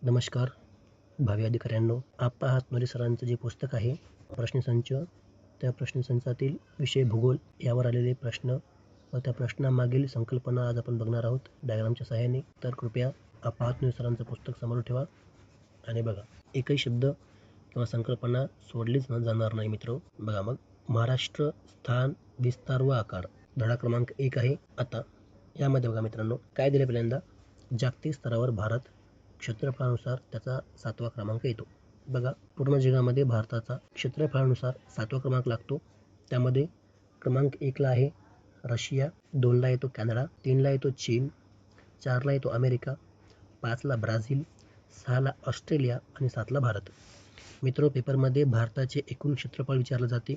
नमस्कार भावी अधिकाऱ्यांनो, आप पाहत मोरे सरांचं जे पुस्तक आहे प्रश्नसंच, त्या प्रश्नसंचातील विषय भूगोल यावर आलेले प्रश्न व त्या प्रश्नामागील संकल्पना आज आपण बघणार आहोत डायग्रामच्या सहाय्याने. तर कृपया आप पाहत मोरे सरांचं पुस्तक समोर ठेवा आणि बघा. एकही शब्द किंवा संकल्पना सोडलीच जाणार नाही मित्र. बघा मग, महाराष्ट्र स्थान, विस्तार व आकार, धडा क्रमांक 1 आहे. आता यामध्ये बघा मित्रांनो, काय दिले पहिल्यांदा, जागतिक स्तरावर भारत क्षेत्रफळानुसार त्याचा 7वा क्रमांक येतो. बघा, पूर्ण जगामध्ये भारताचा क्षेत्रफळानुसार 7वा क्रमांक लागतो. त्यामध्ये क्रमांक 1ला आहे रशिया, 2ला येतो कॅनडा, 3ला येतो चीन, 4ला येतो अमेरिका, 5ला ब्राझील, 6ला ऑस्ट्रेलिया आणि 7ला भारत. मित्र, पेपरमध्ये भारताचे एकूण क्षेत्रफळ विचारले जाते,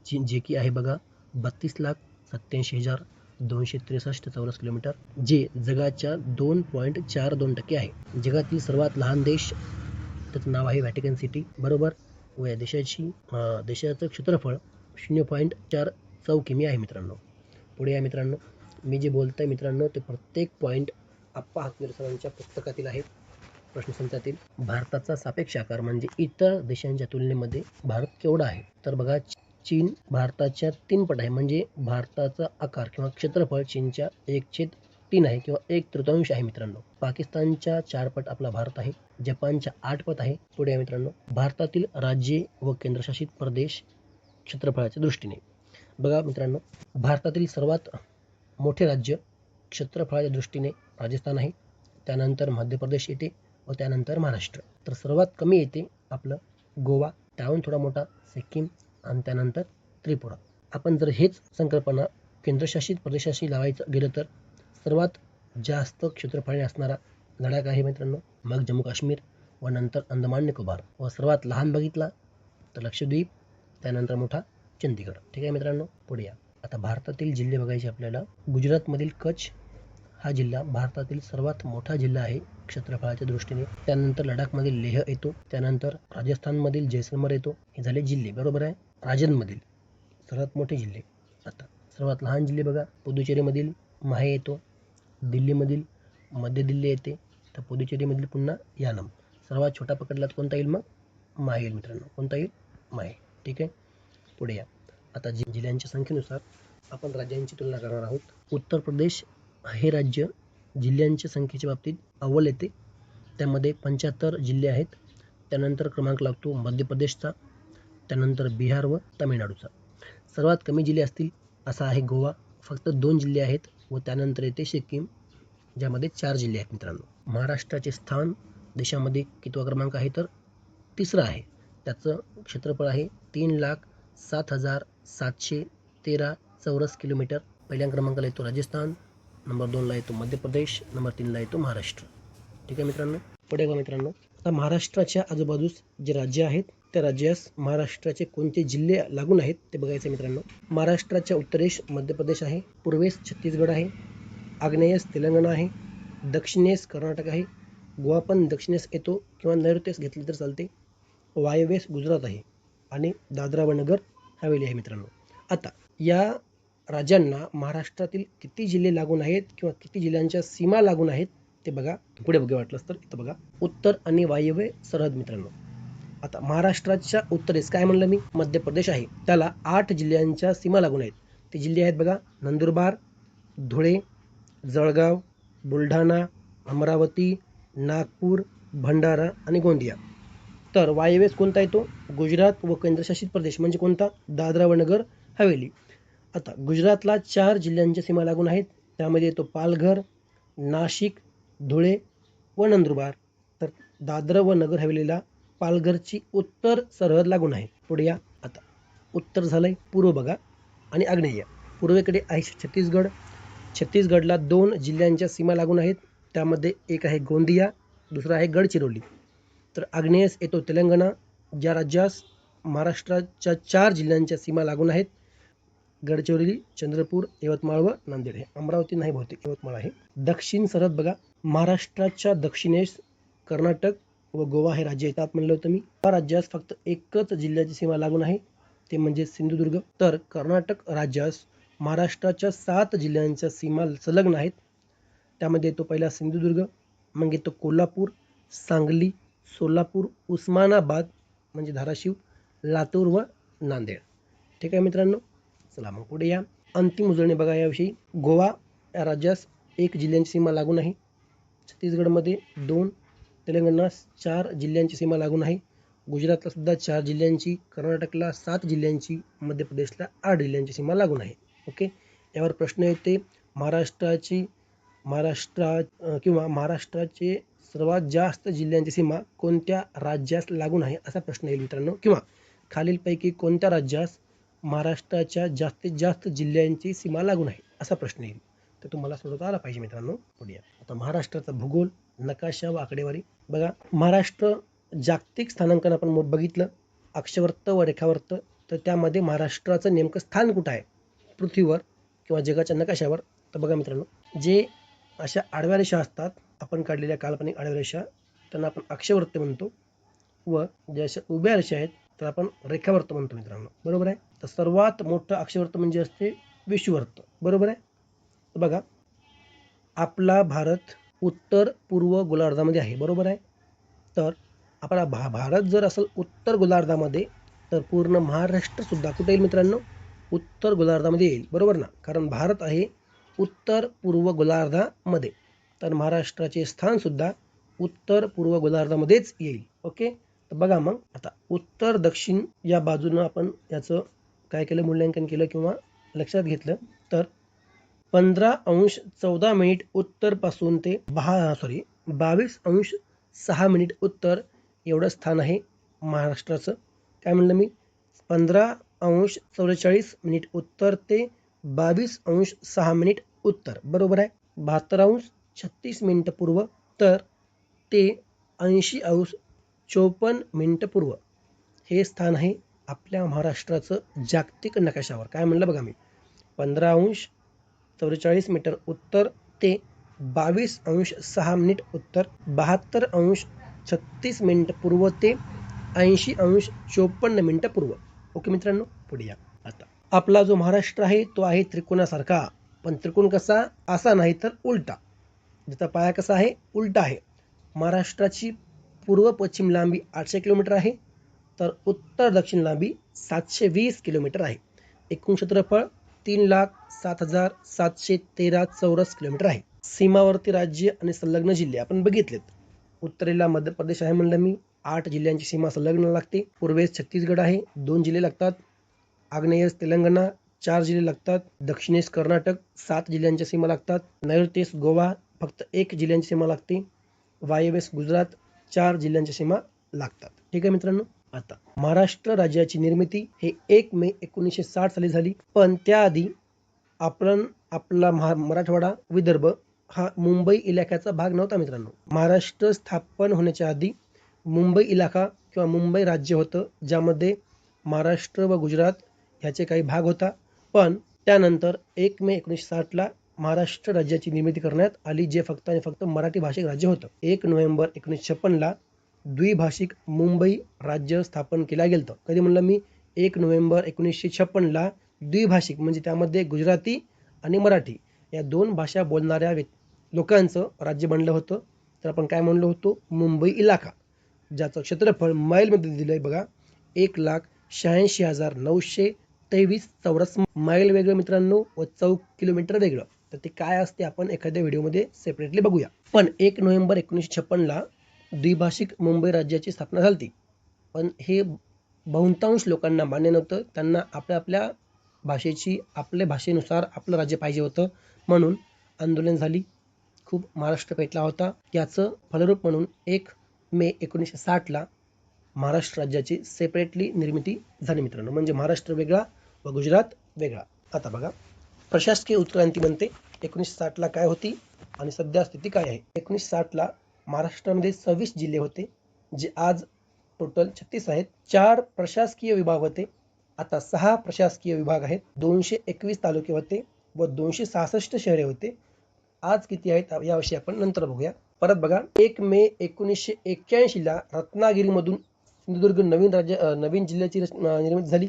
जे की आहे बघा 32,87,263 चौरस किलोमीटर, जे जगाच्या 2.42% आहे. जगातील सर्वात लहान देश, त्याचं नाव आहे व्हॅटिकन सिटी, बरोबर. व या देशाचं क्षेत्रफळ 0.4 चौकिमी आहे मित्रांनो. पुढे या मित्रांनो, मी जे बोलतोय मित्रांनो ते प्रत्येक पॉईंट आप्पा हातवेर सरांच्या पुस्तकातील आहेत. प्रश्नसंचातील भारताचा सापेक्ष आकार म्हणजे इतर देशांच्या तुलनेमध्ये भारत केवढा आहे, तर बघा, चीन भारताच्या 3 पट आहे. म्हणजे भारताचा आकार किंवा क्षेत्रफळ चीनच्या 1/3 आहे किंवा 1/3 आहे मित्रांनो. पाकिस्तानच्या 4 पट आपला भारत आहे. जपानच्या 8 पट आहे. पुढे आहे मित्रांनो, भारतातील राज्ये व केंद्रशासित प्रदेश क्षेत्रफळाच्या दृष्टीने. बघा मित्रांनो, भारतातील सर्वात मोठे राज्य क्षेत्रफळाच्या दृष्टीने राजस्थान आहे, त्यानंतर मध्य प्रदेश येते व त्यानंतर महाराष्ट्र. तर सर्वात कमी येते आपलं गोवा, त्याहून थोडा मोठा सिक्कीम आणि त्यानंतर त्रिपुरा. आपण जर हेच संकल्पना केंद्रशासित प्रदेशाशी लावायचं गेलं तर सर्वात जास्त क्षेत्रफळ असणारा लडाख आहे मित्रांनो, मग जम्मू काश्मीर व नंतर अंदमान निकोबार, व सर्वात लहान बघितला तर लक्षद्वीप, त्यानंतर मोठा चंदीगड. ठीक आहे मित्रांनो, पुढे या. आता भारतातील जिल्हे बघायचे आपल्याला. गुजरातमधील कच्छ हा जिल्हा भारतातील सर्वात मोठा जिल्हा आहे क्षेत्रफळाच्या दृष्टीने. त्यानंतर लडाखमधील लेह येतो, त्यानंतर राजस्थानमधील जैसलमेर येतो. हे झाले जिल्हे, बरोबर आहे. राज्यांमधील सर्वात मोठे जिल्हे. आता सर्वात लहान जिल्हे बघा, पुदुचेरीमधील माहे येतो, दिल्लीमधील मध्य दिल्ली येते, तर पुदुचेरीमधील पुन्हा यानम. सर्वात छोटा पकडला तर कोणता येईल मग, माहे येईल मित्रांनो. कोणता येईल, माहे. ठीक आहे, पुढे या. आता जिल्ह्यांच्या संख्येनुसार आपण राज्यांची तुलना करणार आहोत. उत्तर प्रदेश हे राज्य जिल्ह्यांच्या संख्येच्या बाबतीत अव्वल येते, त्यामध्ये 75 जिल्हे आहेत. त्यानंतर क्रमांक लागतो मध्य प्रदेशचा, त्यानंतर बिहार व तामिळनाडूचा. सर्वात कमी जिल्हे असतील असा आहे गोवा, फक्त 2 जिल्हे आहेत. व त्यानंतर येते सिक्कीम, ज्यामध्ये 4 जिल्हे आहेत मित्रांनो. महाराष्ट्राचे स्थान देशामध्ये कितवा क्रमांक आहे, तर 3रा आहे. त्याचं क्षेत्रफळ आहे 3,07,713 चौरस किलोमीटर. पहिल्या क्रमांकाला येतो राजस्थान, नंबर 2ला येतो मध्य प्रदेश, नंबर 3ला येतो महाराष्ट्र. ठीक आहे मित्रांनो, पुढे का मित्रांनो. आता महाराष्ट्राच्या आजूबाजूस जे राज्य आहेत त्या राज्यास महाराष्ट्राचे कोणते जिल्हे लागून आहेत ते बघायचे मित्रांनो. महाराष्ट्राच्या उत्तरेस मध्य प्रदेश आहे, पूर्वेस छत्तीसगड आहे, आग्नेयेस तेलंगणा आहे, दक्षिणेस कर्नाटक आहे, गोवा पण दक्षिणेस येतो किंवा नैऋत्येस घेतले तर चालते, वायव्येस गुजरात आहे आणि दादरा व नगर हवेली आहे मित्रांनो. आता या राज्यांना महाराष्ट्रातील किती जिल्हे लागून आहेत किंवा किती जिल्ह्यांच्या सीमा लागून आहेत ते बघा. पुढे बघा वाटलंच तर इथं बघा, उत्तर आणि वायव्य सरहद मित्रांनो. आता महाराष्ट्राच्या उत्तरेस काय म्हणलं मी, मध्य प्रदेश आहे, त्याला 8 जिल्ह्यांच्या सीमा लागून आहेत. ते जिल्हे आहेत बघा, नंदुरबार, धुळे, जळगाव, बुलढाणा, अमरावती, नागपूर, भंडारा आणि गोंदिया. तर वायव्येस कोणता येतो, गुजरात व केंद्रशासित प्रदेश म्हणजे कोणता, दादरा व नगर हवेली. आता गुजरातला 4 जिल्ह्यांच्या सीमा लागून आहेत, त्यामध्ये येतो पालघर, नाशिक, धुळे व नंदुरबार. तर दादरा व नगर हवेलीला पालघरची उत्तर सरहद लागून आहे. पुढे या. आता उत्तर झालंय, पूर्व बघा आणि आग्नेय. पूर्वेकडे आहे छत्तीसगड, छत्तीसगडला 2 जिल्ह्यांच्या सीमा लागून आहेत, त्यामध्ये एक आहे गोंदिया, दुसरा आहे गडचिरोली. तर आग्नेयेस येतो तेलंगणा, ज्या राज्यास महाराष्ट्राच्या 4 जिल्ह्यांच्या सीमा लागून आहेत, गडचिरोली, चंद्रपूर, यवतमाळ व नांदेड. हे अमरावती नाही, बहुतेक यवतमाळ आहे. दक्षिण सरहद बघा, महाराष्ट्राच्या दक्षिणेस कर्नाटक व गोवा हे राज्य येतात म्हणलं होतं मी. या राज्यास फक्त एकच जिल्ह्याची सीमा लागून आहे, ते म्हणजे सिंधुदुर्ग. तर कर्नाटक राज्यास महाराष्ट्राच्या 7 जिल्ह्यांच्या सीमा संलग्न आहेत, त्यामध्ये येतो पहिला सिंधुदुर्ग, मग येतो कोल्हापूर, सांगली, सोलापूर, उस्मानाबाद म्हणजे धाराशिव, लातूर व नांदेड. ठीक आहे मित्रांनो. चला मग पुढे या. अंतिम उजळणी बघा याविषयी. गोवा या राज्यास 1 जिल्ह्यांची सीमा लागून आहे. छत्तीसगडमध्ये 2, तेलंगणा 4 जिल्ह्यांची सीमा लागून आहे. गुजरातला सुद्धा 4 जिल्ह्यांची, कर्नाटकला 7 जिल्ह्यांची, मध्य प्रदेशला 8 जिल्ह्यांची सीमा लागून आहे. ओके. यावर प्रश्न येते महाराष्ट्राचे सर्वात जास्त जिल्ह्यांची सीमा कोणत्या राज्यास लागून आहे असा प्रश्न येईल मित्रांनो. किंवा खालीलपैकी कोणत्या राज्यास महाराष्ट्राच्या जास्तीत जास्त जिल्ह्यांची सीमा लागून आहे असा प्रश्न येईल. तर तुम्हाला सोडवता आला पाहिजे मित्रांनो. पुढे आता महाराष्ट्राचा भूगोल, नकाशा व आकडेवारी बघा. महाराष्ट्र जागतिक स्थानांकन आपण बघितलं, अक्षवर्त व रेखावर्त, तर त्यामध्ये महाराष्ट्राचं नेमकं स्थान कुठं आहे पृथ्वीवर किंवा जगाच्या नकाशावर. तर बघा मित्रांनो, जे अशा आडव्या रेषा असतात, आपण काढलेल्या काल्पनिक आडव्या रेषा, त्यांना आपण अक्षवर्त म्हणतो, व ज्या अशा उभ्या रेषा आहेत तर आपण रेखावर्त म्हणतो मित्रांनो. बरोबर आहे. तर सर्वात मोठं अक्षवर्त म्हणजे असते विषुवर्त. बरोबर आहे. तर बघा, आपला भारत उत्तर पूर्व गोलार्धामध्ये आहे. बरोबर आहे. तर आपला भारत जर असेल उत्तर गोलार्धामध्ये, तर पूर्ण महाराष्ट्र सुद्धा कुठे येईल मित्रांनो? उत्तर गोलार्धामध्ये येईल. बरोबर ना. कारण भारत आहे उत्तर पूर्व गोलार्धामध्ये, तर महाराष्ट्राचे स्थान सुद्धा उत्तर पूर्व गोलार्धामध्येच येईल. ओके. तर बघा मग आता उत्तर दक्षिण या बाजूनं आपण याचं काय केलं, मूल्यांकन केलं किंवा लक्षात घेतलं. तर 15°14' उत्तर पासून ते 22°6' उत्तर एवढं स्थान आहे महाराष्ट्राचं. काय म्हणलं मी? 15°44' उत्तर ते 22°6' उत्तर. बरोबर आहे. 72°36' पूर्व तर ते 80°54' पूर्व हे स्थान आहे आपल्या महाराष्ट्राचं जागतिक नकाशावर. काय म्हणलं बघा मी? 15°44' उत्तर ते 22°6' उत्तर, 72°36' पूर्व ते 80°54' पूर्व. ओके मित्रांनो. पुढे या. आता आपला जो महाराष्ट्र आहे तो आहे त्रिकोणासारखा, पण त्रिकोण कसा? असा नाही तर उलटा. ज्याचा पाया कसा आहे? उलटा आहे. महाराष्ट्राची पूर्व पश्चिम लांबी 800 किलोमीटर आहे, तर उत्तर दक्षिण लांबी 720 किलोमीटर आहे. एकूण क्षेत्रफळ 3,07,713 चौरस किलोमीटर आहे. सीमावर्ती राज्य आणि संलग्न जिल्हे आपण बघितलेत. उत्तरेला मध्य प्रदेश आहे म्हणलं मी, 8 जिल्ह्यांची सीमा संलग्न लागते. पूर्वेस छत्तीसगड आहे, 2 जिल्हे लागतात. आग्नेयेस तेलंगणा 4 जिल्हे लागतात. दक्षिणेस कर्नाटक 7 जिल्ह्यांच्या सीमा लागतात. नैऋत्येस गोवा फक्त 1 जिल्ह्यांची सीमा लागते. वायव्येस गुजरात 4 जिल्ह्यांच्या सीमा लागतात. ठीक आहे मित्रांनो. आता महाराष्ट्र राज्याची निर्मिती हे 1 मे 1960 साली झाली, पण त्याआधी आपला मराठवाडा विदर्भ हा मुंबई इलाख्याचा भाग नव्हता मित्रांनो. महाराष्ट्र स्थापन होण्याच्या आधी मुंबई इलाखा किंवा मुंबई राज्य होतं, ज्यामध्ये महाराष्ट्र व गुजरात ह्याचे काही भाग होता. पण त्यानंतर 1 मे 1960ला महाराष्ट्र राज्याची निर्मिती करण्यात आली, जे फक्त आणि फक्त मराठी भाषिक राज्य होतं. 1 नोव्हेंबर 1956ला द्विभाषिक मुंबई राज्य स्थापन केलं गेलं. कधी म्हणलं मी? 1 नोव्हेंबर 1956ला द्विभाषिक म्हणजे त्यामध्ये गुजराती आणि मराठी या 2 भाषा बोलणाऱ्या लोकांचं राज्य बनलं होतं. तर आपण काय म्हणलो होतो? मुंबई इलाखा, ज्याचं क्षेत्रफळ मैलमध्ये दिलंय बघा, 1,86,923 चौरस मैल वेगळं मित्रांनो व चौक किलोमीटर वेगळं. तर ते काय असते आपण एखाद्या व्हिडिओमध्ये सेपरेटली बघूया. पण 1 नोव्हेंबर 1956ला द्विभाषिक मुंबई राज्याची स्थापना झाली, पण हे बहुतांश लोकांना मान्य नव्हतं. त्यांना आपल्या भाषेची, आपल्या भाषेनुसार आपलं राज्य पाहिजे होतं, म्हणून आंदोलन झाली. खूप महाराष्ट्र पेटला होता. याचं फलरूप म्हणून 1 मे 1960ला महाराष्ट्र राज्याची सेपरेटली निर्मिती झाली मित्रांनो. म्हणजे महाराष्ट्र वेगळा व गुजरात वेगळा. आता बघा, प्रशासकीय उत्क्रांती म्हणते 1960ला काय होती आणि सध्या स्थिती काय आहे. 1960ला महाराष्ट्रामध्ये 26 जिल्हे होते, जे आज टोटल 36 आहेत. 4 प्रशासकीय विभाग होते, आता 6 प्रशासकीय विभाग आहेत. 221 तालुके होते व 266 शहरे होते. आज किती आहेत याविषयी आपण नंतर बघूया. परत बघा, 1 मे 1981ला रत्नागिरीमधून सिंधुदुर्ग नवीन जिल्ह्याची निर्मिती झाली.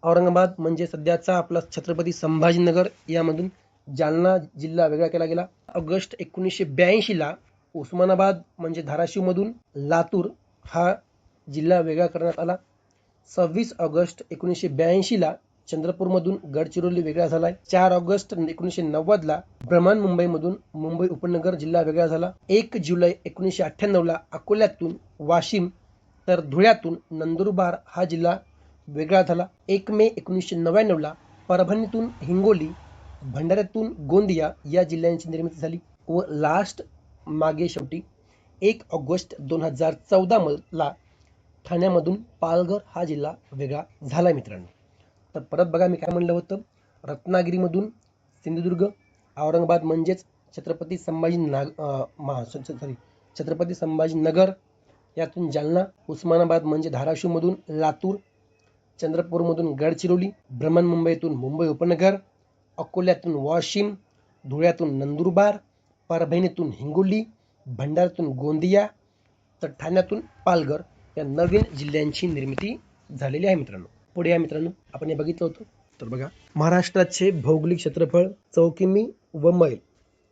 औरंगाबाद म्हणजे सध्याचा आपला छत्रपती संभाजीनगर यामधून जालना जिल्हा वेगळा केला गेला. ऑगस्ट 1982ला उस्मानाबाद म्हणजे धाराशिवमधून लातूर हा जिल्हा वेगळा करण्यात आला. 26 ऑगस्ट 1982ला चंद्रपूरमधून गडचिरोली वेगळा झालाय. 4 ऑगस्ट 1990ला बृहन्मुंबईमधून मुंबई उपनगर जिल्हा वेगळा झाला. 1 जुलै 1998ला अकोल्यातून वाशिम तर धुळ्यातून नंदुरबार हा जिल्हा वेगळा झाला. 1 मे 1999ला परभणीतून हिंगोली, भंडाऱ्यातून गोंदिया या जिल्ह्यांची निर्मिती झाली. व लास्ट मागे शेवटी 1 ऑगस्ट 2014ला ठाण्यामधून पालघर हा जिल्हा वेगळा झाला मित्रांनो. तर परत बघा मी काय म्हणलं होतं, रत्नागिरीमधून सिंधुदुर्ग, औरंगाबाद म्हणजेच छत्रपती संभाजीनगर, यातून जालना, उस्मानाबाद म्हणजे धाराशिवमधून लातूर, चंद्रपूरमधून गडचिरोली, बृहन्मुंबईतून मुंबई उपनगर, अकोल्यातून वाशिम, धुळ्यातून नंदुरबार, परभणीतून हिंगोली, भंडाऱ्यातून गोंदिया तर ठाण्यातून पालघर या नवीन जिल्ह्यांची निर्मिती झालेली आहे मित्रांनो. पुढे या मित्रांनो आपण हे बघितलं होतं. तर बघा, महाराष्ट्राचे भौगोलिक क्षेत्रफळ 4 किमी व मैल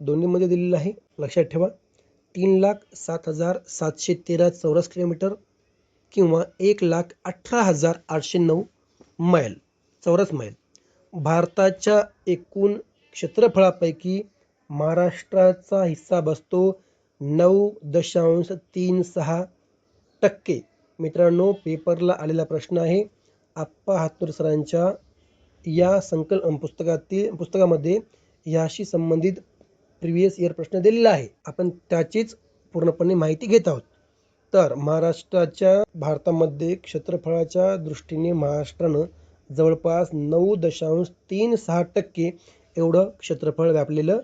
दोन्हीमध्ये दिलेलं आहे. लक्षात ठेवा, 3,07,713 चौरस किलोमीटर किंवा 1,18,809 मैल चौरस मैल. भारताच्या एकूण क्षेत्रफळापैकी महाराष्ट्राचा हिस्सा बसतो 9.36%. मित्रांनो, पेपरला आलेला प्रश्न आहे. आप्पा हातनुर सरांच्या या पुस्तकामध्ये याशी संबंधित प्रिव्हियस इयर प्रश्न दिलेला आहे. आपण त्याचीच पूर्णपणे माहिती घेत आहोत. तर भारतामध्ये क्षेत्रफळाच्या दृष्टीने महाराष्ट्रानं जवळपास 9.36% एवढं क्षेत्रफळ व्यापलेलं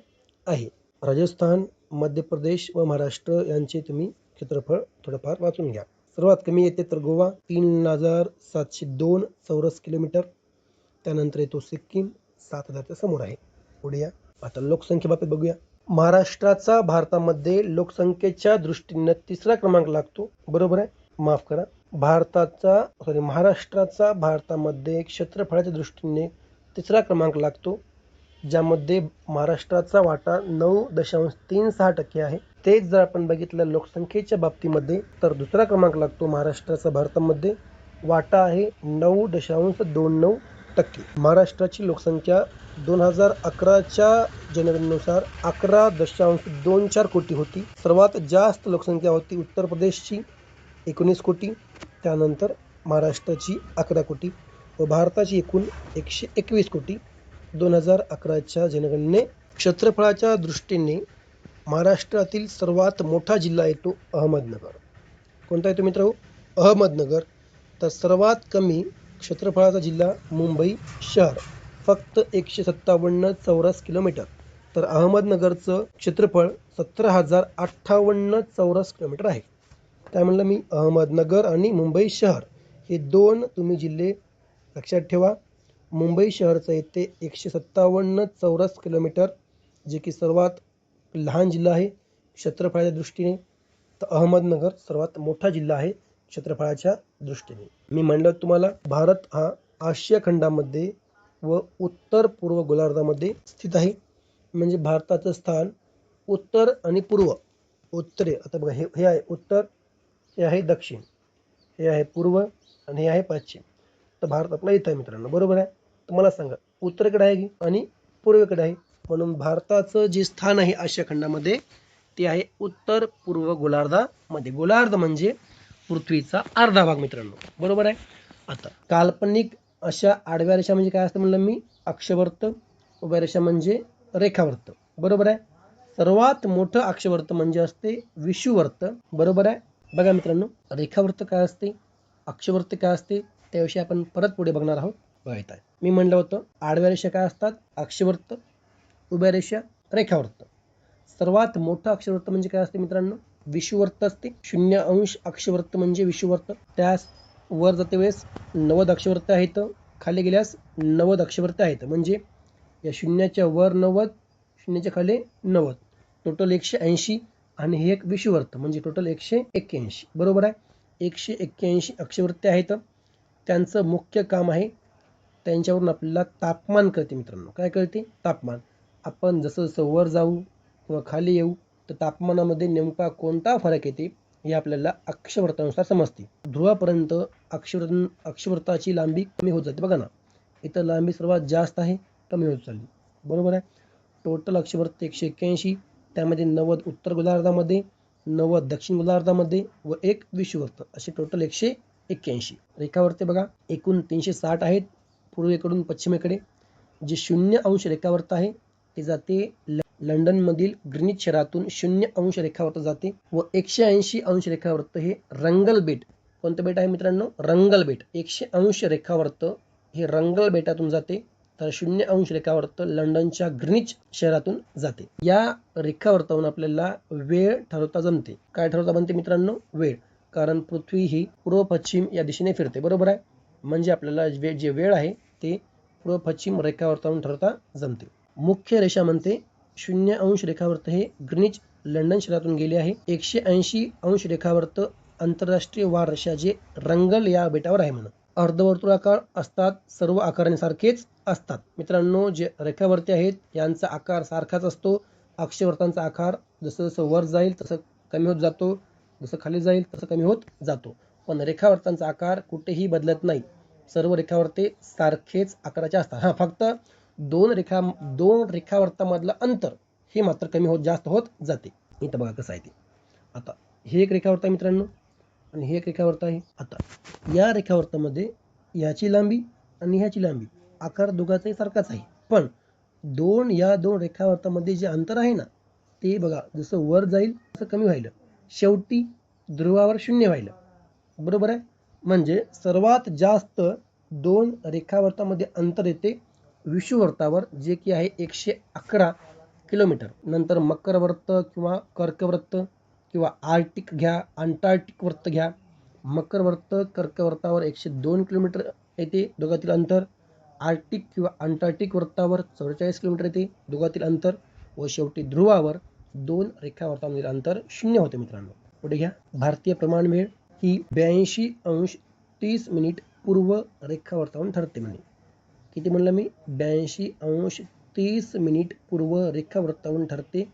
आहे. राजस्थान, मध्य प्रदेश व महाराष्ट्र यांचे तुम्ही क्षेत्रफळ थोडंफार वाचून घ्या. सर्वात कमी येते तर गोवा 3,702 चौरस किलोमीटर. त्यानंतर येतो सिक्कीम 7,000च्या समोर आहे. पुढे या. आता लोकसंख्येबाबत बघूया. महाराष्ट्राचा भारतामध्ये लोकसंख्येच्या दृष्टीने 3रा क्रमांक लागतो. बरोबर आहे, माफ करा. महाराष्ट्राचा भारतामध्ये क्षेत्रफळाच्या दृष्टीने 3रा क्रमांक लागतो, ज्यामध्ये महाराष्ट्राचा वाटा 9.36% आहे. तेच जर आपण बघितलं लोकसंख्येच्या बाबतीमध्ये तर 2रा क्रमांक लागतो महाराष्ट्राचा भारतामध्ये. वाटा आहे 9.29%. महाराष्ट्राची लोकसंख्या 2011च्या जनगणनेनुसार 11.24 कोटी होती. सर्वात जास्त लोकसंख्या होती उत्तर प्रदेशची 19 कोटी, त्यानंतर महाराष्ट्राची 11 कोटी व भारताची एकूण 121 कोटी 2011च्या जनगणने. क्षेत्रफळाच्या दृष्टीने महाराष्ट्रातील सर्वात मोठा जिल्हा येतो अहमदनगर. कोणता येतो मित्र? अहमदनगर. तर सर्वात कमी क्षेत्रफळाचा जिल्हा मुंबई शहर, फक्त 157 चौरस किलोमीटर. तर अहमदनगरचं क्षेत्रफळ 17,058 चौरस किलोमीटर आहे. काय म्हणलं मी? अहमदनगर आणि मुंबई शहर हे 2 तुम्ही जिल्हे लक्षात ठेवा. मुंबई शहरचं येते 157 चौरस किलोमीटर, जे की सर्वात लहान जिल्हा आहे क्षेत्रफळाच्या दृष्टीने. तर अहमदनगर सर्वात मोठा जिल्हा आहे क्षेत्रफळाच्या दृष्टीने. मी म्हणलं तुम्हाला, भारत हा आशिया खंडामध्ये व उत्तर पूर्व गोलार्धामध्ये स्थित आहे. म्हणजे भारताचं स्थान उत्तर आणि पूर्व. उत्तरे, आता बघा, हे आहे उत्तर, हे आहे दक्षिण, हे आहे पूर्व आणि हे आहे पश्चिम. तर भारत आपला इथं आहे मित्रांनो. बरोबर आहे? तुम्हाला सांगा, उत्तरेकडे आहे आणि पूर्वेकडे आहे. म्हणून भारताचं जे स्थान आहे आशिया खंडामध्ये ते आहे उत्तर पूर्व गोलार्धामध्ये. गोलार्ध म्हणजे पृथ्वीचा अर्धा भाग मित्रांनो. बरोबर आहे? आता काल्पनिक अशा आडव्या रेषा म्हणजे काय असतं म्हणलं मी? अक्षवर्त. उभ्या रेषा म्हणजे रेखावर्त. बरोबर आहे? सर्वात मोठं अक्षवर्त म्हणजे असते विषुवर्त. बरोबर आहे? बघा मित्रांनो, रेखावर्त काय असते, अक्षवर्त काय असते, त्याविषयी आपण परत पुढे बघणार आहोत. बघायचं आहे. मी म्हणलं होतं आडव्या रेषा काय असतात? अक्षवर्त. उभ्या रेषा रेखावर्त. सर्वात मोठं अक्षवर्त म्हणजे काय असते मित्रांनो? विषुवर्त असते. 0° अक्षवर्त म्हणजे विषुवर्त. त्यास वर जाते वेळेस 90 अक्षवर्त आहेत, खाली गेल्यास 90 अक्षवर्त आहेत. म्हणजे या शून्याच्या वर 90, शून्याच्या खाली 90, टोटल 180. आणि हे एक विषुवर्त म्हणजे टोटल 181. बरोबर आहे? 181 अक्षवर्ते आहेत. त्यांचं मुख्य काम आहे, त्यांच्यावरून आपल्याला तापमान कळते मित्रांनो. काय कळते? तापमान. आपण जसं जसं वर जाऊ किंवा खाली येऊ तर तापमानामध्ये नेमका कोणता फरक येते हे आपल्याला अक्षवृत्तानुसार समजते. ध्रुवापर्यंत अक्षवृत्ताची लांबी कमी होत जाते. बघा ना, इथं लांबी सर्वात जास्त आहे, कमी होत चालली. बरोबर आहे. टोटल अक्षवृत्त 181, त्यामध्ये 90 उत्तर गोलार्धामध्ये, 90 दक्षिण गोलार्धामध्ये व 1 विषुवृत्त, असे टोटल 181. रेखावृत्ते बघा एकूण 360 आहेत. पूर्वेकडून पश्चिमेकडे जे 0° रेखावृत्त आहे ते जाते लंडनमधील ग्रीनिच शहरातून 0° रेखावृत्त जाते व 180° रेखावृत्त हे रंगल बेट, कोणतं बेट आहे मित्रांनो? रंगल बेट. 180° रेखावृत्त हे रंगल बेटातून जाते, तर 0° रेखावृत्त लंडनच्या ग्रीनिच शहरातून जाते. या रेखावृत्तावरून आपल्याला वेळ ठरवता जमते. काय ठरवता बनते मित्रांनो? वेळ. कारण पृथ्वी ही पूर्व पश्चिम या दिशेने फिरते. बरोबर आहे. म्हणजे आपल्याला जे वेळ आहे ते पूर्व पश्चिम रेखावृत्तावरून ठरवता जमते. मुख्य रेषा म्हणते 0° रेखावृत्त हे ग्रीनिच लंडन शहरातून गेले आहे. 180° रेखावृत्त आंतरराष्ट्रीय वार रेषा जे रंगल या बेटावर आहे म्हणून. अर्धवर्तुळाकार असतात, सर्व आकारांसारखेच असतात. मित्रांनो, जे रेखावृत्ते आहेत यांचा आकार सारखाच असतो. अक्षवृत्तांचा आकार जसं जसं वर जाईल तसं कमी होत जातो, जसं खाली जाईल तसं कमी होत जातो. पण रेखावृत्तांचा आकार कुठेही बदलत नाही. सर्व रेखावृत्ते सारखेच आकाराचे असतात. हा, फक्त दोन रेखावृत्तामधलं अंतर हे मात्र कमी होत जास्त होत जाते. इथं बघा कसं आहे ते. आता हे एक रेखावृत्त आहे मित्रांनो आणि हे एक रेखावृत्त आहे. आता या रेखावृत्तामध्ये ह्याची लांबी आणि ह्याची लांबी आकार दोघांचाही सारखाच आहे. पण या दोन रेखावृत्तामध्ये जे अंतर आहे ना, ते बघा जसं वर जाईल तसं कमी व्हायलं, शेवटी ध्रुवावर 0 व्हायलं. बरोबर आहे. म्हणजे सर्वात जास्त दोन रेखावृत्तामध्ये अंतर येते विषुवृत्तावर, जे की आहे 111 किलोमीटर. नंतर मकरवृत्त किंवा कर्कवृत्त किंवा आर्टिक घ्या, अंटार्क्टिक वृत्त घ्या. मकरवृत्त कर्कवृत्तावर 102 किलोमीटर येते दोघातील अंतर. आर्टिक किंवा अंटार्क्टिक वृत्तावर 44 किलोमीटर येते दोघातील अंतर. व शेवटी ध्रुवावर 2 रेखावृत्तामधील अंतर 0 होते मित्रांनो. पुढे घ्या. भारतीय प्रमाण वेळ ही 82°30' पूर्व रेखावृत्तावरून ठरते. म्हणे किती म्हणलं मी? 82°30' पूर्व रेखावृत्तावरून ठरते.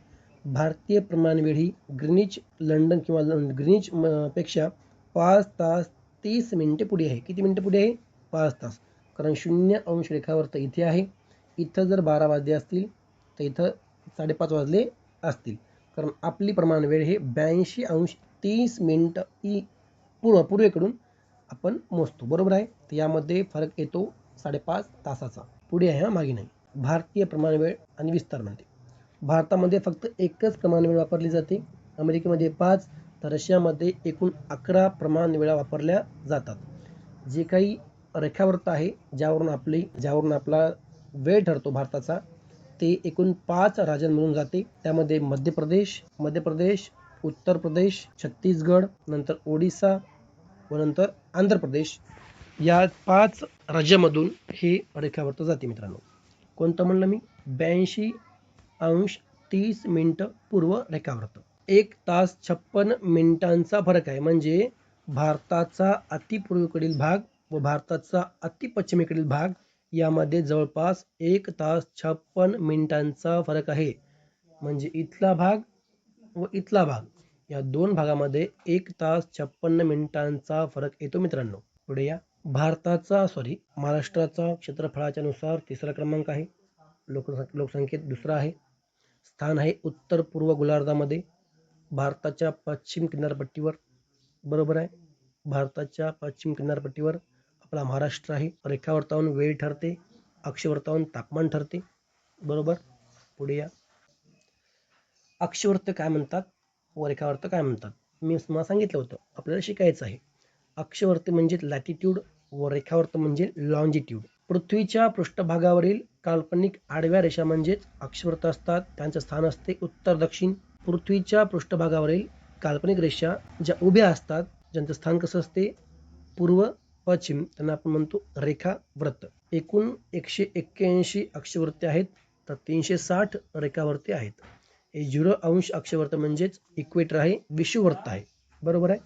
भारतीय प्रमाण वेळ ही ग्रीनिच लंडन किंवा ग्रीनिच पेक्षा 5 तास 30 मिनिटे पुढे आहे. किती मिनिटे पुढे आहे? 5 तास. कारण 0° रेखावृत्त इथे आहे. इथं जर 12 वाजले असतील तर इथं 5:30 वाजले असतील. कारण आपली प्रमाण वेळ हे 82°30' पूर्वेकडून आपण मोजतो. बरोबर आहे. तर यामध्ये फरक येतो 5.5 तासाचा. पुढे आहे, मागे नाही. भारतीय प्रमाण वेळ आणि विस्तार म्हणते. भारतामध्ये फक्त एकच प्रमाण वेळ वापरली जाते. अमेरिकेमध्ये 5 तर रशियामध्ये एकूण 11 प्रमाण वेळा वापरल्या जातात. जे काही रेखावृत्त आहे ज्यावरून आपला वेळ ठरतो भारताचा, ते एकूण 5 राज्यांमधून जाते. त्यामध्ये मध्य प्रदेश, उत्तर प्रदेश, छत्तीसगड, नंतर ओडिसा व नंतर आंध्र प्रदेश, या 5 राज्यामधून हे रेखावृत्त जाते मित्रांनो. कोणतं म्हणलं मी? 82°30' पूर्व रेखावृत्त. 1 तास 56 मिनिटांचा फरक आहे. म्हणजे भारताचा अतिपूर्वेकडील भाग व भारताचा अतिपश्चिमेकडील भाग यामध्ये जवळपास 1 तास 56 मिनिटांचा फरक आहे. म्हणजे इथला भाग व इथला भाग या दोन भागामध्ये 1 तास 56 मिनिटांचा फरक येतो मित्रांनो. पुढे या. महाराष्ट्राचा क्षेत्रफळाच्या नुसार 3रा क्रमांक आहे. लोकसंख्येत 2रा आहे. स्थान आहे उत्तर पूर्व गोलार्धामध्ये, भारताच्या पश्चिम किनारपट्टीवर. बरोबर आहे. भारताच्या पश्चिम किनारपट्टीवर आपला महाराष्ट्र आहे. रेखावृत्तावरून वेळ ठरते, अक्षवृत्तावरून तापमान ठरते. बरोबर. पुढे या. अक्षवृत्त काय म्हणतात व रेखावृत्त काय म्हणतात? मी तुम्हाला सांगितलं होतं, आपल्याला शिकायचं आहे. अक्षवृत्त म्हणजे लॅटिट्यूड व रेखावृत्त म्हणजे लॉन्जिट्यूड. पृथ्वीच्या पृष्ठभागावरील काल्पनिक आडव्या रेषा म्हणजेच अक्षवृत्त असतात. त्यांचं स्थान असते उत्तर दक्षिण. पृथ्वीच्या पृष्ठभागावरील काल्पनिक रेषा ज्या उभ्या असतात, ज्यांचं स्थान कसं असते? पूर्व पश्चिम, त्यांना आपण म्हणतो रेखावृत्त. एकूण 181 अक्षवृत्ते आहेत, तर 360 रेखावृत्ते आहेत. 0° अक्षवृत्त म्हणजेच इक्वेटर आहे, विषुवृत्त आहे. बरोबर आहे.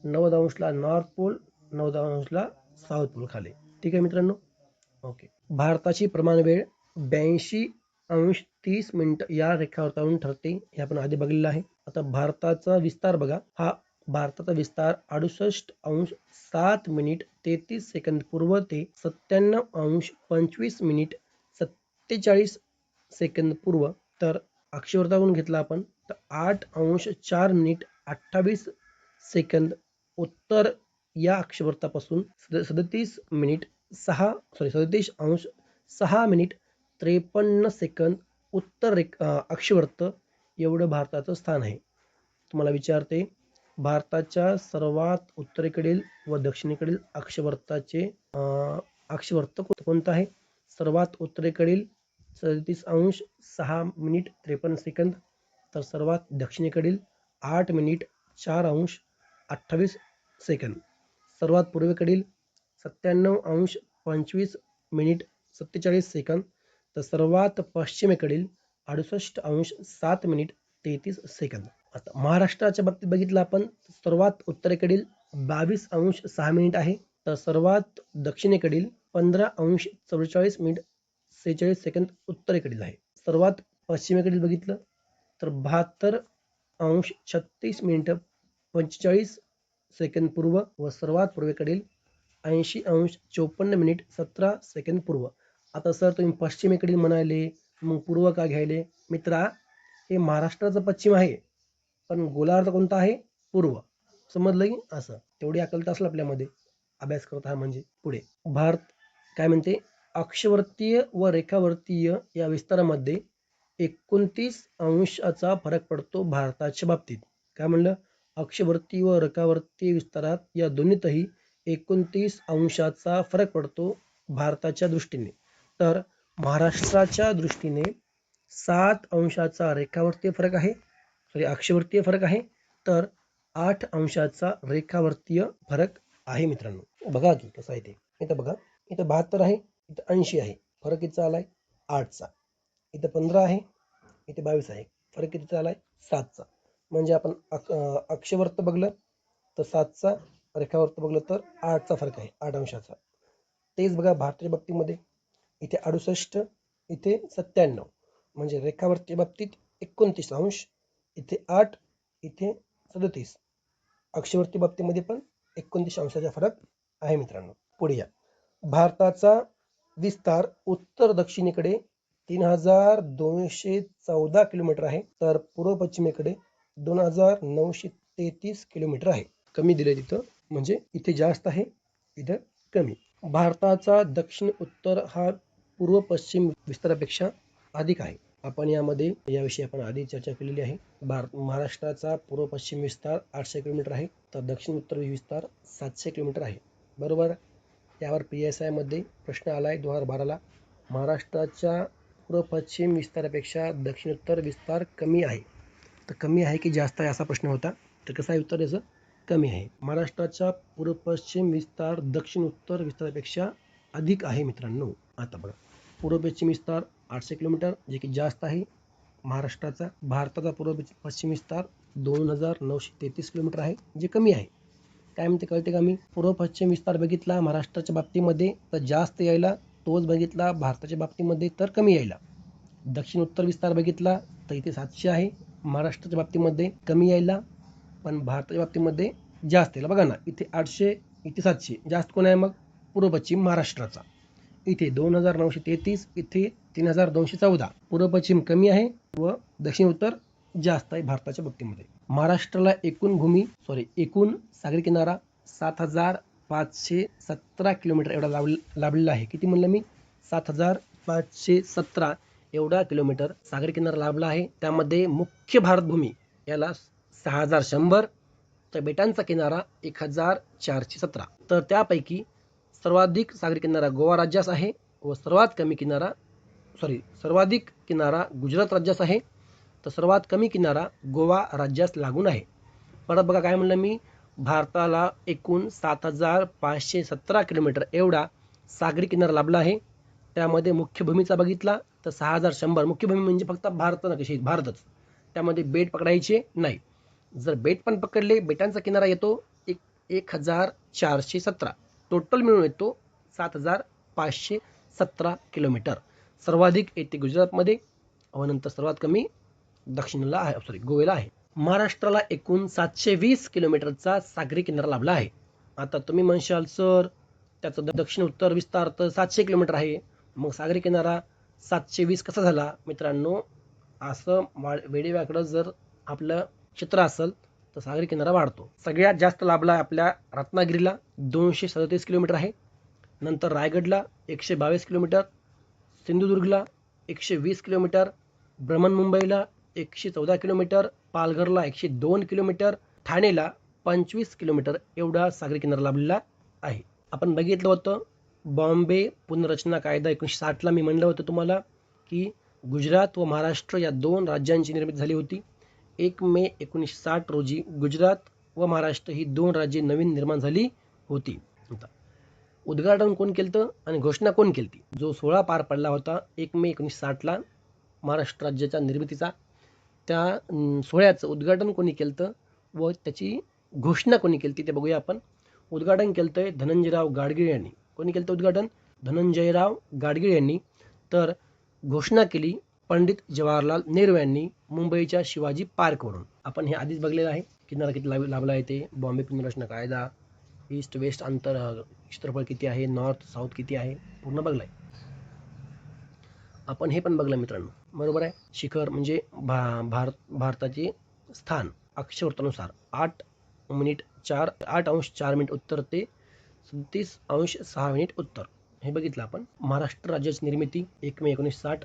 90°ला नॉर्थ पोल, 90°ला साऊथ पोल खाली. ठीक आहे मित्रांनो. ओके. भारताची प्रमाण वेळ 82 अंश 30 या रेखावृत्तावरून ठरते, हे आपण आधी बघितलं आहे. आता भारताचा विस्तार बघा, हा भारताचा विस्तार 68.7 पूर्व ते 97.25 पूर्व. तर अक्षवृत्तावरून घेतला आपण तर 8.4 उत्तर या अक्षवृत्तापासून 37.6 उत्तर अक्षवृत्त एवढं भारताचं स्थान आहे. तुम्हाला विचारते, भारताच्या सर्वात उत्तरेकडील व दक्षिणेकडील अक्षवृत्त कोणतं आहे? सर्वात उत्तरेकडील 37.6 तर सर्वात दक्षिणेकडील 8.4 सर्वात पूर्वेकडील 97.25 तर सर्वात पश्चिमेकडील 68.7 आता महाराष्ट्राच्या बाबतीत बघितलं आपण, सर्वात उत्तरेकडील 22.6 आहे, तर सर्वात दक्षिणेकडील 15.44 उत्तरेकडील आहे. सर्वात पश्चिमेकडील बघितलं तर 72.36 पूर्व व सर्वात पूर्वेकडील 80.54 पूर्व. आता सर तुम्ही पश्चिमेकडील म्हणाले, मग पूर्व का घ्यायले? मित्रा, हे महाराष्ट्राचं पश्चिम आहे, पण गोलार्ध कोणता आहे? पूर्व. समजलं की? असं तेवढी अकल तर असलं आपल्यामध्ये, अभ्यास करत आहे म्हणजे. पुढे भारत काय म्हणते, अक्षवर्तीय व रेखावर्तीय या विस्तारामध्ये 29 फरक पडतो भारताच्या बाबतीत. काय म्हणलं? अक्षवर्तीय व रेखावर्तीय विस्तारात या दोन्हीतही 29 फरक पडतो भारताच्या दृष्टीने. तर महाराष्ट्राच्या दृष्टीने 7 रेखावर्तीय फरक आहे, अक्षवर्तीय फरक आहे, तर 8 रेखावर्तीय फरक आहे मित्रांनो. बघा की कसं आहे ते. इथं बघा, इथं 72 आहे, इथं 80 आहे, फरक कितीचा आलाय? 8चा. इथं 15 आहे, इथे 22 आहे, फरक कितीचा आलाय? 7चा. म्हणजे आपण अक्षवर्त बघलं तर 7चा, रेखावर्त बघलं तर 8चा फरक आहे, 8 तेच बघा भारताच्या बाबतीमध्ये, इथे 68, इथे 97, म्हणजे रेखावर्तीय बाबतीत 29 इथे 8, इथे 37. अक्षवर्तीय बाबतीमध्ये पण 29 फरक आहे मित्रांनो. पुढे या. भारताचा विस्तार उत्तर दक्षिणेकडे 3214 किलोमीटर आहे, तर पूर्व पश्चिमेकडे 2933 किलोमीटर आहे. कमी दिले तिथं, म्हणजे इथे जास्त आहे, इथं कमी. भारताचा दक्षिण उत्तर हा पूर्व पश्चिम विस्तारापेक्षा अधिक आहे. आपण याविषयी आपण आधी चर्चा केलेली आहे. महाराष्ट्राचा पूर्व पश्चिम विस्तार 800 किलोमीटर आहे, तर दक्षिण उत्तर विस्तार 700 किलोमीटर आहे. बरोबर. यावर PSI मध्ये प्रश्न आलाय 2012ला, महाराष्ट्राच्या पूर्व पश्चिम विस्तारापेक्षा दक्षिणोत्तर विस्तार कमी आहे, तर कमी आहे की जास्त आहे असा प्रश्न होता. तर कसं आहे उत्तर याचं? कमी आहे. महाराष्ट्राच्या पूर्व पश्चिम विस्तार दक्षिण उत्तर विस्तारापेक्षा अधिक आहे मित्रांनो. आता बघा, पूर्व पश्चिम विस्तार 800 किलोमीटर, जे की जास्त आहे महाराष्ट्राचा. भारताचा पूर्व पश्चिम विस्तार 2933 किलोमीटर आहे, जे कमी आहे. काय म्हणते कळते का? मी पूर्व पश्चिम विस्तार बघितला महाराष्ट्राच्या बाबतीमध्ये तर जास्त यायला, तोच बघितला भारताच्या बाबतीमध्ये तर कमी यायला. दक्षिण उत्तर विस्तार बघितला तर इथे 700 आहे, महाराष्ट्राच्या बाबतीमध्ये कमी यायला, पण भारताच्या बाबतीमध्ये जास्त यायला. बघा ना, इथे 800, इथे 700, जास्त कोण आहे मग? पूर्व पश्चिम महाराष्ट्राचा. इथे 2933, इथे 3214. पूर्व पश्चिम कमी आहे व दक्षिण उत्तर जास्त आहे भारताच्या बाबतीमध्ये. महाराष्ट्राला एकूण सागरी किनारा 7517 किलोमीटर एवढा लाभलेला आहे. किती म्हणलं मी? 7517 एवढा किलोमीटर सागरी किनारा लाभला आहे. त्यामध्ये मुख्य भारतभूमी याला 6100, तर बेटांचा किनारा 1417. तर त्यापैकी सर्वाधिक सागरी किनारा गोवा राज्यास आहे व सर्वाधिक किनारा गुजरात राज्यास आहे, तर सर्वात कमी किनारा गोवा राज्यास लागून आहे. परत बघा काय म्हणलं मी, भारताला एकूण 7517 किलोमीटर एवढा सागरी किनारा लाभला आहे. त्यामध्ये मुख्य भूमीचा बघितला तर 6100. मुख्य भूमी म्हणजे फक्त भारतच, त्यामध्ये बेट पकडायचे नाही. जर बेट पण पकडले, बेटांचा किनारा येतो 1417, टोटल मिळून येतो 7517 किलोमीटर. सर्वाधिक येते गुजरातमध्ये व नंतर सर्वात कमी दक्षिणेला आहे, सॉरी गोव्याला आहे. महाराष्ट्राला एकूण 720 किलोमीटरचा सागरी किनारा लाभला आहे. आता तुम्ही म्हणशाल सर त्याचं दक्षिण उत्तर विस्तार तर 700 किलोमीटर आहे, मग सागरी किनारा 720 कसा झाला? मित्रांनो, असं वेडीवाकडं जर आपलं क्षेत्र असेल तर सागरी किनारा वाढतो. सगळ्यात जास्त लाभला आपल्या रत्नागिरीला 237 किलोमीटर आहे, नंतर रायगडला 122 किलोमीटर, सिंधुदुर्गला 120 किलोमीटर, बृहन्मुंबईला 114 किलोमीटर, पालघरला 102 किलोमीटर, ठाणेला 25 किलोमीटर एवढा सागरी किनारा लाभलेला आहे. आपण बघितलं होतं बॉम्बे पुनर्रचना कायदा 1960ला मी म्हणलं होतं तुम्हाला की गुजरात व महाराष्ट्र या दोन राज्यांची निर्मिती झाली होती. 1 मे 1960 रोजी गुजरात व महाराष्ट्र ही दोन राज्ये नवीन निर्माण झाली होती. उद्घाटन कोण केलं आणि घोषणा कोण केली? जो सोहळा पार पडला होता 1 मे 1960ला महाराष्ट्र राज्याच्या निर्मितीचा, त्या सोहळ्याचं उद्घाटन कोणी केलं व त्याची घोषणा कोणी केली ते बघूया आपण. उद्घाटन केलंय धनंजयराव गाडगीळ यांनी. कोणी केलं उद्घाटन? धनंजयराव गाडगीळ यांनी. तर घोषणा केली पंडित जवाहरलाल नेहरू यांनी मुंबईच्या शिवाजी पार्कवरून. आपण हे आधीच बघलेलं आहे, किनारा किती लाभला आहे ते, बॉम्बे पुनर्रचना कायदा, ईस्ट वेस्ट अंतर क्षेत्रफळ किती आहे, नॉर्थ साऊथ किती आहे, पूर्ण बघलाय. आपण हे पण बघलं मित्रांनो, बरोबर आहे. शिखर म्हणजे भारताचे स्थान अक्षवृत्तानुसार 8 अंश 4 मिनिट उत्तर ते 37 अंश 6 मिनिट उत्तर, हे बघितलं आपण. महाराष्ट्र राज्याची निर्मिती 1 मे 1960,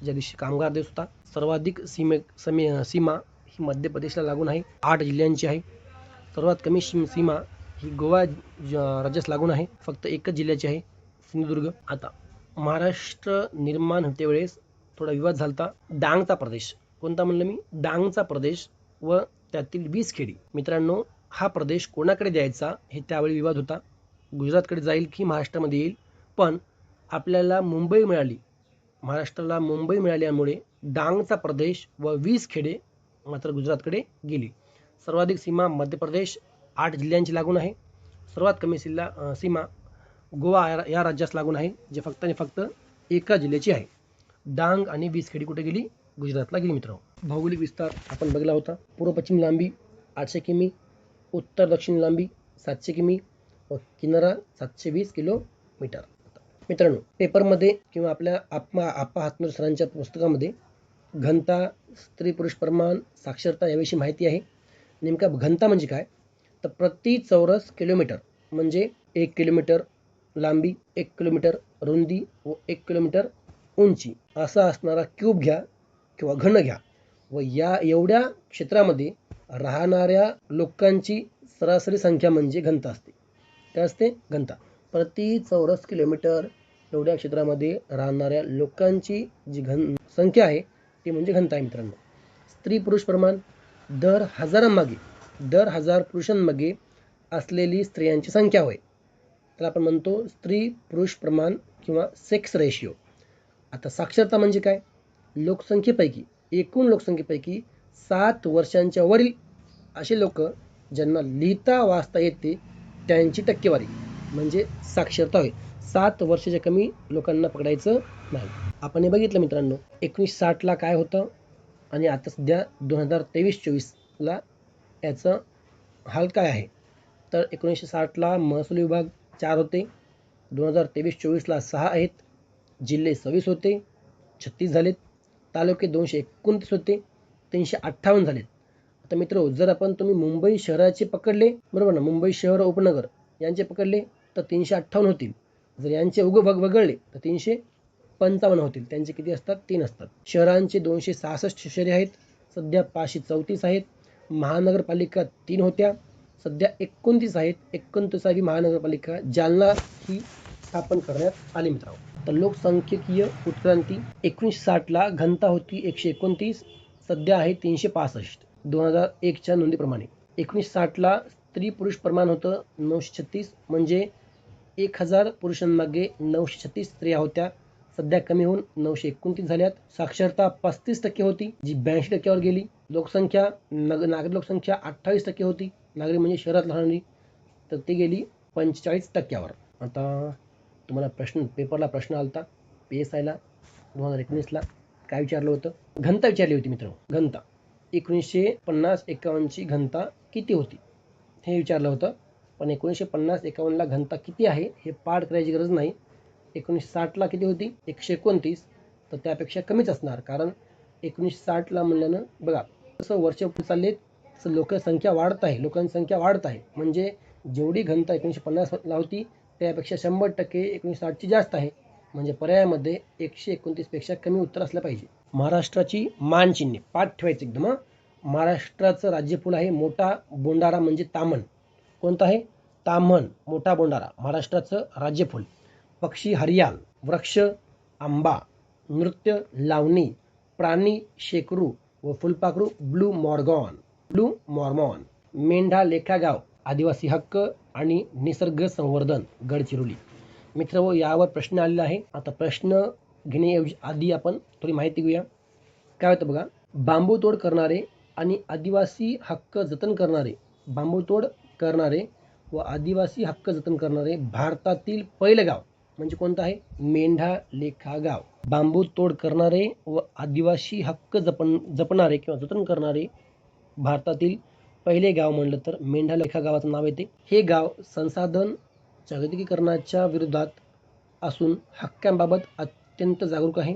ज्या दिवशी कामगार दिवस होता. सर्वाधिक सीमा ही मध्य प्रदेशला लागून आहे, 8 जिल्ह्यांची आहे. सर्वात कमी सीमा ही गोवा राज्यास लागून आहे, फक्त एकच जिल्ह्याची आहे, सिंधुदुर्ग. आता महाराष्ट्र निर्माण होते वेळेस थोडा विवाद झालता. डांगचा प्रदेश, कोणता म्हणलं मी? डांगचा प्रदेश व त्यातील 20 खेडी. मित्रांनो, हा प्रदेश कोणाकडे द्यायचा हे त्यावेळी विवाद होता. गुजरातकडे जाईल की महाराष्ट्रामध्ये येईल, पण आपल्याला मुंबई मिळाली, महाराष्ट्राला मुंबई मिळाल्यामुळे डांगचा प्रदेश व 20 खेडे मात्र गुजरातकडे गेली. सर्वाधिक सीमा मध्य प्रदेश 8 जिल्ह्यांची लागून आहे. सर्वात कमी सीमा गोवा या राज्यास लागून आहे, जे फक्त आणि फक्त एका जिल्ह्याची आहे. डांग आणि 20 खेडी कुठे गेली? गुजरातला गेली. मित्रांनो, भौगोलिक विस्तार आपण बघला होता. पूर्व पश्चिम लांबी 800 किमी, उत्तर दक्षिण लांबी 700 किमी व किनारा 720 किलोमीटर. मित्रांनो, पेपरमध्ये किंवा आपल्या आप्पा हातनूर सरांच्या पुस्तकामध्ये घनता, स्त्री पुरुष प्रमाण, साक्षरता याविषयी माहिती आहे. नेमका घनता म्हणजे काय? तर प्रति चौरस किलोमीटर म्हणजे 1 किलोमीटर लांबी, 1 किलोमीटर रुंदी व 1 किलोमीटर उंची असा असणारा क्यूब घ्या किंवा घन घ्या व या एवढ्या क्षेत्रामध्ये राहणाऱ्या लोकांची सरासरी संख्या म्हणजे घनता असते. काय असते? घनता. प्रति चौरस किलोमीटर एवढ्या क्षेत्रामध्ये राहणाऱ्या लोकांची जी संख्या आहे ती म्हणजे घनता आहे. मित्रांनो, स्त्री पुरुष प्रमाण दर 1000 पुरुषांमागे असलेली स्त्रियांची संख्या होय, तर आपण म्हणतो स्त्री पुरुष प्रमाण किंवा सेक्स रेशिओ. आता साक्षरता म्हणजे काय? एकूण लोकसंख्येपैकी 7 वर्षांच्या वरील असे लोक ज्यांना लिहिता वाचता येते त्यांची टक्केवारी म्हणजे साक्षरता होय. 7 वर्षाच्या कमी लोकांना पकडायचं नाही. आपण हे बघितलं मित्रांनो, 1960ला काय होतं आणि आता सध्या 2023-24ला याचं हाल काय आहे. तर 1960ला महसूल विभाग 4 होते, 2023-24ला 6 आहेत, जिल्हे 26 होते, 36 झालेत, तालुके 229 होते, 358 झालेत. आता मित्र, जर तुम्ही मुंबई शहराचे पकडले, बरोबर ना, मुंबई शहर उपनगर यांचे पकडले तर 358 होतील. जर यांचे वगळले तर 355 होतील. त्यांचे किती असतात? 3 असतात. शहरांचे 266 शहरे आहेत, सध्या 534 आहेत. महानगरपालिका 3 होत्या, सध्या 29 आहेत. 29वी महानगरपालिका जालना ही स्थापन करण्यात आली. मित्रांनो, तर लोकसंख्येकीय उत्क्रांती 1960ला घनता होती 129, सध्या आहे 365 2001च्या नोंदीप्रमाणे. 1960ला स्त्री पुरुष प्रमाण होतं 936, म्हणजे 1000 पुरुषांमागे 936 स्त्रिया होत्या, सध्या कमी होऊन 929 झाल्यात. साक्षरता 35% होती, जी 82% गेली. लोकसंख्या नागरी लोकसंख्या 28% होती, नागरी म्हणजे शहरात राहणारी, तर ती गेली 45%. आता तुम्हाला पेपरला प्रश्न आलता PSIला 2019ला काय विचारलं होतं? घनता विचारली होती मित्रांनो, घनता. 1950-51ची घनता किती होती हे विचारलं होतं. पण 1950-51ला घनता किती आहे हे पाठ करायची गरज नाही. 1960ला किती होती? 129. तर त्यापेक्षा कमीच असणार, कारण 1960ला म्हणल्यानं बघा जसं वर्ष चालले तसं लोकसंख्या वाढत आहे, लोकांची संख्या वाढत आहे. म्हणजे जेवढी घनता 1950ला होती त्यापेक्षा 100% 1960ची जास्त आहे. म्हणजे पर्यायामध्ये 129 पेक्षा कमी उत्तर असलं पाहिजे. महाराष्ट्राची मानचिन्हे पाठ ठेवायचं एकदम. महाराष्ट्राचं राज्यफूल आहे मोठा बोंडारा म्हणजे ताम्हण. कोणतं आहे? ताम्हण, मोठा बोंडारा महाराष्ट्राचं राज्यफूल. पक्षी हरियाल, वृक्ष आंबा, नृत्य लावणी, प्राणी शेकरू व फुलपाखरू ब्लू मॉर्मॉन. मेंढा लेखागाव, आदिवासी हक्क आणि निसर्ग संवर्धन गडचिरोली. मित्र यावर प्रश्न आलेला आहे. आता प्रश्न घेण्याऐवजी आधी आपण थोडी माहिती घेऊया. काय होतं बघा, बांबू तोड करणारे आणि आदिवासी हक्क जतन करणारे, बांबू तोड करणारे व आदिवासी हक्क जतन करणारे भारतातील पहिलं गाव म्हणजे कोणतं आहे? मेंढा लेखागाव. बांबू तोड करणारे व आदिवासी हक्क जपणारे किंवा जतन करणारे भारतातील पहिले गाव म्हणलं तर मेंढा लेखा गावाचं नाव येते. हे गाव संसाधन जागतिकीकरणाच्या विरोधात असून हक्कांबाबत अत्यंत जागरूक आहे.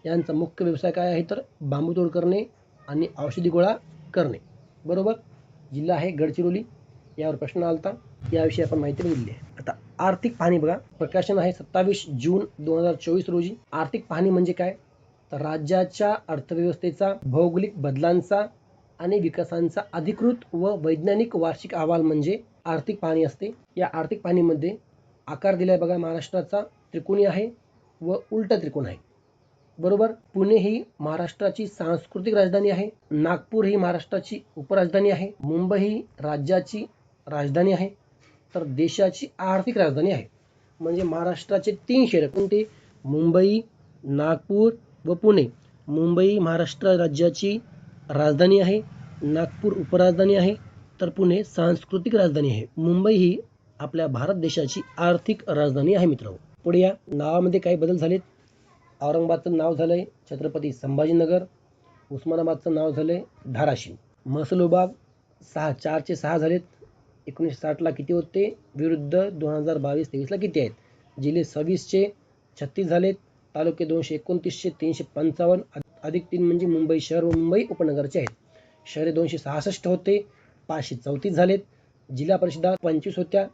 यांचा मुख्य व्यवसाय काय आहे तर बांबू तोड करणे आणि औषधी गोळा करणे. बरोबर. जिल्हा आहे गडचिरोली. यावर प्रश्न आलता, याविषयी आपण माहिती बघितली आहे. आता आर्थिक पाहणी बघा, प्रकाशन आहे 27 जून 2024 रोजी. आर्थिक पाहणी म्हणजे काय तर राज्याच्या अर्थव्यवस्थेचा, भौगोलिक बदलांचा आणि विकासांचा अधिकृत व वैज्ञानिक वार्षिक अहवाल म्हणजे आर्थिक पाहणी असते. या आर्थिक पाहणीमध्ये आकार दिलाय बघा, महाराष्ट्राचा त्रिकोणी आहे व उलटा त्रिकोण आहे. बरोबर. पुणे ही महाराष्ट्राची सांस्कृतिक राजधानी आहे. नागपूर ही महाराष्ट्राची उपराजधानी आहे. मुंबई ही राज्याची राजधानी आहे. तर देशाची आर्थिक राजधानी आहे. म्हणजे महाराष्ट्राचे 3 शहर कोणते? मुंबई, नागपूर व पुणे. मुंबई महाराष्ट्र राज्याची राजधानी आहे, नागपूर उपराजधानी आहे, तर पुणे सांस्कृतिक राजधानी आहे. मुंबई ही आपल्या भारत देशाची आर्थिक राजधानी आहे मित्रांनो. पुढे या नावामध्ये काही बदल झालेत. औरंगाबादचं नाव झालंय छत्रपती संभाजीनगर, उस्मानाबादचं नाव झालंय धाराशिव. महसूल विभाग 406 झालेत. 1960ला किती होते विरुद्ध 2022-23ला किती आहेत? जिल्हे 26चे 36 झालेत. तालुके 229चे 355 अधिक 3 म्हणजे मुंबई शहर व मुंबई उपनगरचे आहेत. शहरे 266 होते, 534 झालेत. जिल्हा परिषदा 25 होत्या,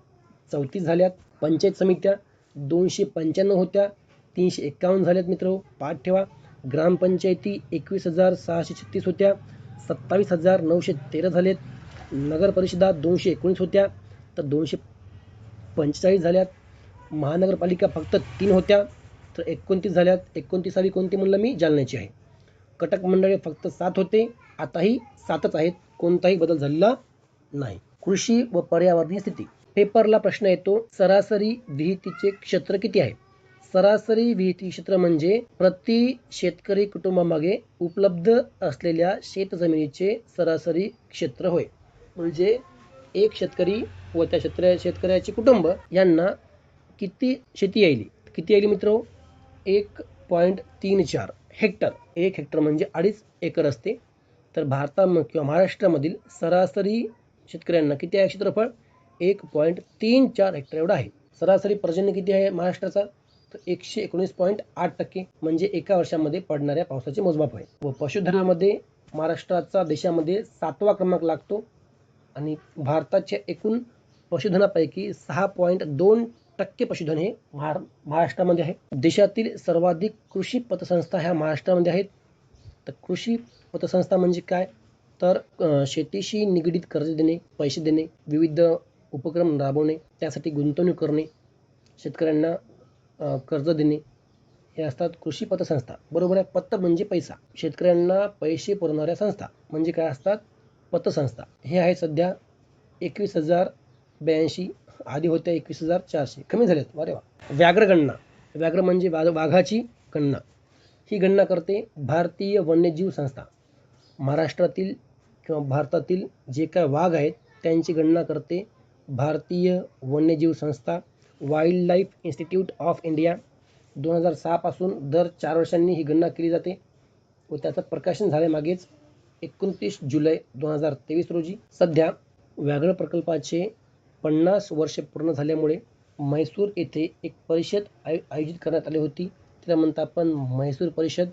34 झाल्यात. पंचायत समित्या 295 होत्या, 351 झाल्यात मित्र. पाठ ठेवा. ग्रामपंचायती 21,636 होत्या, 27,913 झालेत. नगर परिषदा 219 होत्या तर 245 झाल्यात. महानगरपालिका फक्त 3 होत्या तर 29 झाल्यात. 29वी कोणती म्हणलं मी? जालन्याची आहे. कटक मंडळे फक्त 7 होते, आताही 7च आहेत, कोणताही बदल झालेला नाही. कृषी व पर्यावरणीय स्थिती. पेपरला प्रश्न येतो, सरासरी विहितीचे क्षेत्र किती आहे? सरासरी विहिती क्षेत्र म्हणजे प्रति शेतकरी कुटुंबामागे उपलब्ध असलेल्या शेतजमिनीचे सरासरी क्षेत्र होय. म्हणजे एक शेतकरी व त्या शेतकऱ्याचे कुटुंब यांना किती शेती यायली? किती यायली मित्र? 1.34 हेक्टर. 1 हेक्टर म्हणजे 2.5 एकर असते. तर भारतात किंवा महाराष्ट्रामधील सरासरी शेतकऱ्यांना किती आहे क्षेत्रफळ? 1.34 हेक्टर एवढं आहे. सरासरी पर्जन्य किती आहे महाराष्ट्राचा? तर 119.8% म्हणजे एका वर्षामध्ये पडणाऱ्या पावसाचे मोजमाप आहे. व पशुधनामध्ये महाराष्ट्राचा देशामध्ये 7वा क्रमांक लागतो आणि भारताच्या एकूण पशुधनापैकी 6.2% पशुधन हे महाराष्ट्रामध्ये आहे. देशातील सर्वाधिक कृषी पतसंस्था ह्या महाराष्ट्रामध्ये आहेत. तर कृषी पतसंस्था म्हणजे काय तर शेतीशी निगडीत कर्ज देणे, पैसे देणे, विविध उपक्रम राबवणे, त्यासाठी गुंतवणूक करणे, शेतकऱ्यांना कर्ज देणे, हे असतात कृषी पतसंस्था. बरोबर आहे. पत म्हणजे पैसा, शेतकऱ्यांना पैसे पुरवणाऱ्या संस्था म्हणजे काय असतात? पतसंस्था. हे आहे सध्या 21,082. आधी होत्या 21,400, कमी झाल्यात. अरे वा. व्याघ्रगणना. व्याघ्र म्हणजे वाघाची गणना. ही गणना करते भारतीय वन्यजीव संस्था. महाराष्ट्रातील किंवा भारतातील जे काय वाघ आहेत त्यांची गणना करते भारतीय वन्यजीव संस्था. Wild life institute of India. 2006 पासून दर 4 वर्षांनी ही गणना केली जाते. व त्याचं प्रकाशन झाले मागेच 29 जुलै 2023 रोजी. सध्या व्याघ्र प्रकल्पाचे 50 वर्षे पूर्ण झाल्यामुळे म्हैसूर येथे एक परिषद आयोजित करण्यात आली होती. तिला म्हणता आपण म्हैसूर परिषद.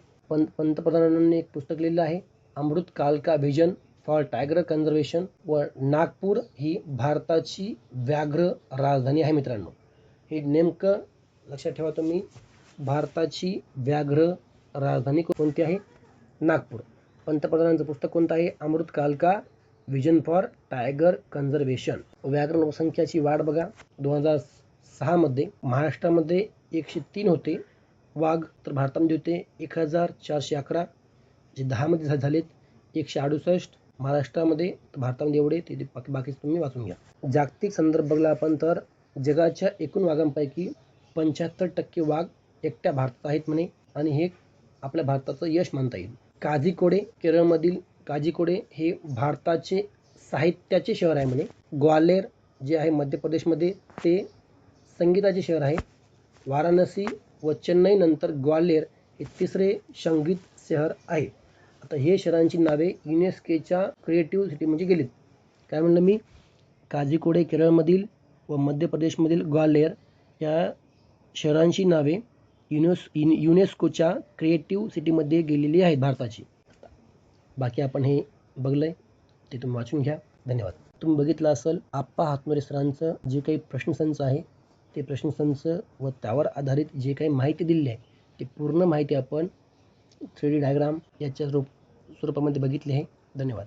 पंतप्रधानांनी एक पुस्तक लिहिलं आहे, अमृत काल का व्हिजन फॉर टायगर कन्झर्वेशन. व नागपूर ही भारताची व्याघ्र राजधानी आहे मित्रांनो. हे नेमकं लक्षात ठेवा तुम्ही. भारताची व्याघ्र राजधानी कोणती आहे? नागपूर. पंतप्रधानांचं पुस्तक कोणतं आहे? अमृत काल का व्हिजन फॉर टायगर कन्झर्वेशन. व्याघ्र लोकसंख्याची वाढ बघा. 2006 मध्ये महाराष्ट्रामध्ये 103 होते वाघ, तर भारतामध्ये होते 1411. जे 10 मध्ये झालेत 168 महाराष्ट्रामध्ये, तर भारतामध्ये एवढे. ते बाकी तुम्ही वाचून घ्या. जागतिक संदर्भ बघला आपण तर जगाच्या एकूण वाघांपैकी 75% वाघ एकट्या भारतात आहेत म्हणे, आणि हे आपल्या भारताचं यश मानता येईल. काझीकोडे केरळमधील काझीकोडे हे भारताचे साहित्याचे शहर आहे म्हणे. ग्वाल्हेर जे आहे मध्य प्रदेशमध्ये ते संगीताचे शहर आहे. वाराणसी व चेन्नई नंतर ग्वाल्हेर हे तिसरे संगीत शहर आहे. आता हे शहरांची नावे युनेस्कोच्या क्रिएटिव्ह सिटीमध्ये गेलीत. काय म्हणलं मी? काझीकोडे केरळमधील व मध्य प्रदेशमधील ग्वाल्हेर या शहरांची नावे युनेस्कोच्या क्रिएटिव्ह सिटीमध्ये गेलेली आहेत भारताची. बाकी आपण हे बघलंय, ते तुम्ही वाचून घ्या. धन्यवाद. तुम्ही बघितलं असेल आप्पा हातनुरे सरांचं जे काही प्रश्नसंच आहे ते प्रश्नसंच व त्यावर आधारित जे काही माहिती दिलेली आहे ती पूर्ण माहिती आपण 3D डायग्राम याच्या स्वरूपामध्ये बघितली आहे. धन्यवाद.